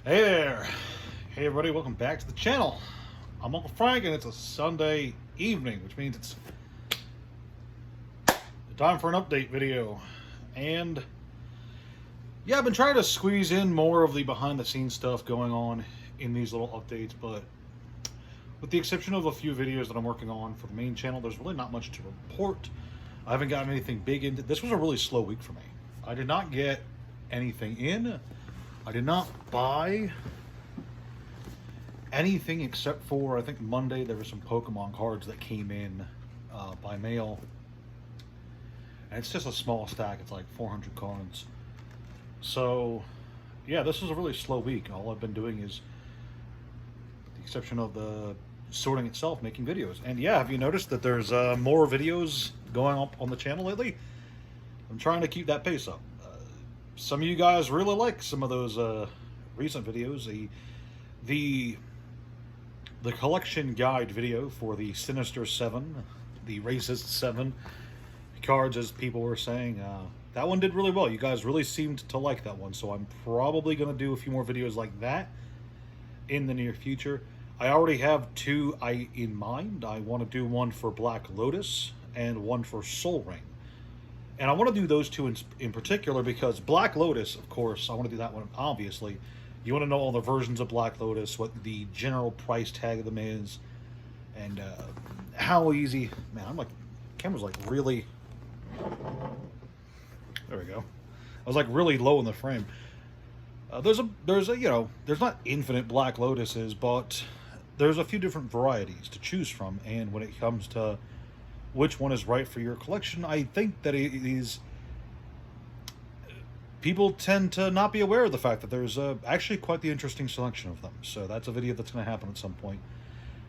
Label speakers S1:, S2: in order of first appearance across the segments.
S1: Hey there. Hey everybody, welcome back to the channel. I'm Uncle Frank and it's a Sunday evening, which means it's time for an update video. And yeah, I've been trying to squeeze in more of the behind the scenes stuff going on in these little updates, but with the exception of a few videos that I'm working on for the main channel, there's really not much to report. I haven't gotten anything big into. This was a really slow week for me. I did not get anything in. I did not buy anything except for, I think Monday there were some Pokemon cards that came in by mail. And it's just a small stack. It's like 400 cards. So, yeah, this was a really slow week. All I've been doing is, with the exception of the sorting itself, making videos. And yeah, have you noticed that there's more videos going up on the channel lately? I'm trying to keep that pace up. Some of you guys really like some of those recent videos. The collection guide video for the Sinister 7, the Racist 7 cards, as people were saying, that one did really well. You guys really seemed to like that one, so I'm probably going to do a few more videos like that in the near future. I already have two in mind. I want to do one for Black Lotus and one for Sol Ring. And I want to do those two in particular because Black Lotus, of course, I want to do that one, obviously. You want to know all the versions of Black Lotus, what the general price tag of them is, and how easy... Man, I'm like... Camera's like really... There we go. I was like really low in the frame. There's a you know, there's not infinite Black Lotuses, but there's a few different varieties to choose from, and when it comes to which one is right for your collection, I think that it is... People tend to not be aware of the fact that there's actually quite the interesting selection of them. So that's a video that's going to happen at some point.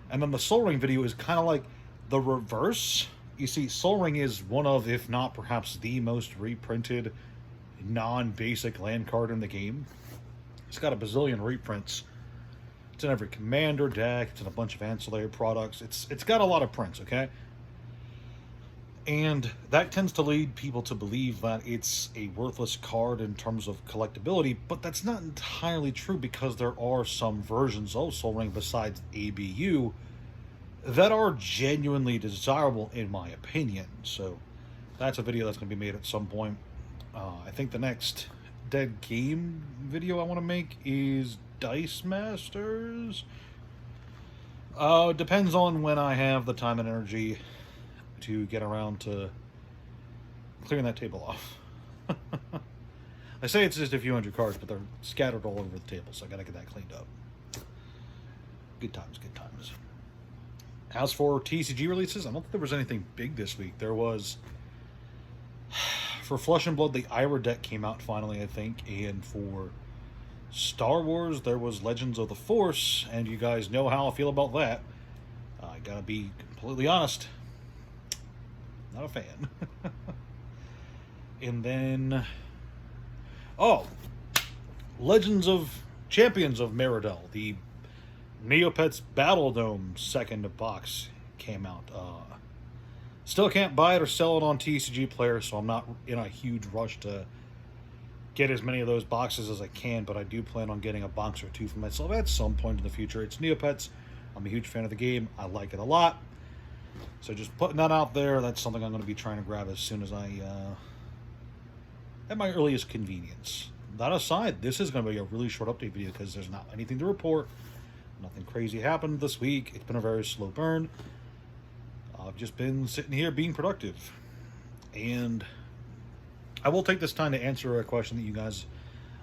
S1: And then the Sol Ring video is kind of like the reverse. You see, Sol Ring is one of, if not perhaps the most reprinted non-basic land card in the game. It's got a bazillion reprints. It's in every commander deck. It's in a bunch of ancillary products. It's got a lot of prints, okay? And that tends to lead people to believe that it's a worthless card in terms of collectability, but that's not entirely true because there are some versions of Sol Ring besides ABU that are genuinely desirable in my opinion. So that's a video that's going to be made at some point. I think the next Dead Game video I want to make is Dice Masters. Depends on when I have the time and energy to get around to clearing that table off. I say it's just a few hundred cards, but they're scattered all over the table, so I gotta get that cleaned up. Good times, good times. As for TCG releases, I don't think there was anything big this week. There was, for Flesh and Blood, the Ira deck came out finally, I think, and for Star Wars, there was Legends of the Force, and you guys know how I feel about that. I gotta be completely honest. Not a fan. And then... Oh! Legends of Champions of Meridell. The Neopets Battle Dome second box came out. Still can't buy it or sell it on TCG Player, so I'm not in a huge rush to get as many of those boxes as I can, but I do plan on getting a box or two for myself at some point in the future. It's Neopets. I'm a huge fan of the game. I like it a lot. So just putting that out there, that's something I'm going to be trying to grab as soon as at my earliest convenience. That aside, this is going to be a really short update video because there's not anything to report. Nothing crazy happened this week. It's been a very slow burn. I've just been sitting here being productive. And I will take this time to answer a question that you guys...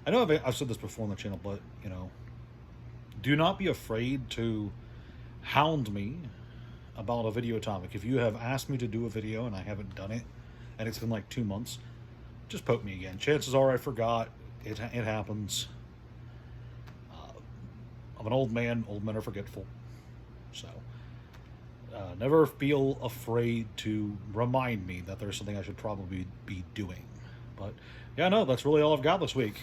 S1: I know I've said this before on the channel, but, you know, do not be afraid to hound me about a video topic. If you have asked me to do a video and I haven't done it, and it's been like 2 months, just poke me again. Chances are I forgot. It happens. I'm an old man. Old men are forgetful. So, never feel afraid to remind me that there's something I should probably be doing. But, yeah, no, that's really all I've got this week.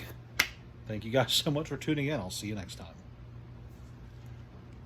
S1: Thank you guys so much for tuning in. I'll see you next time.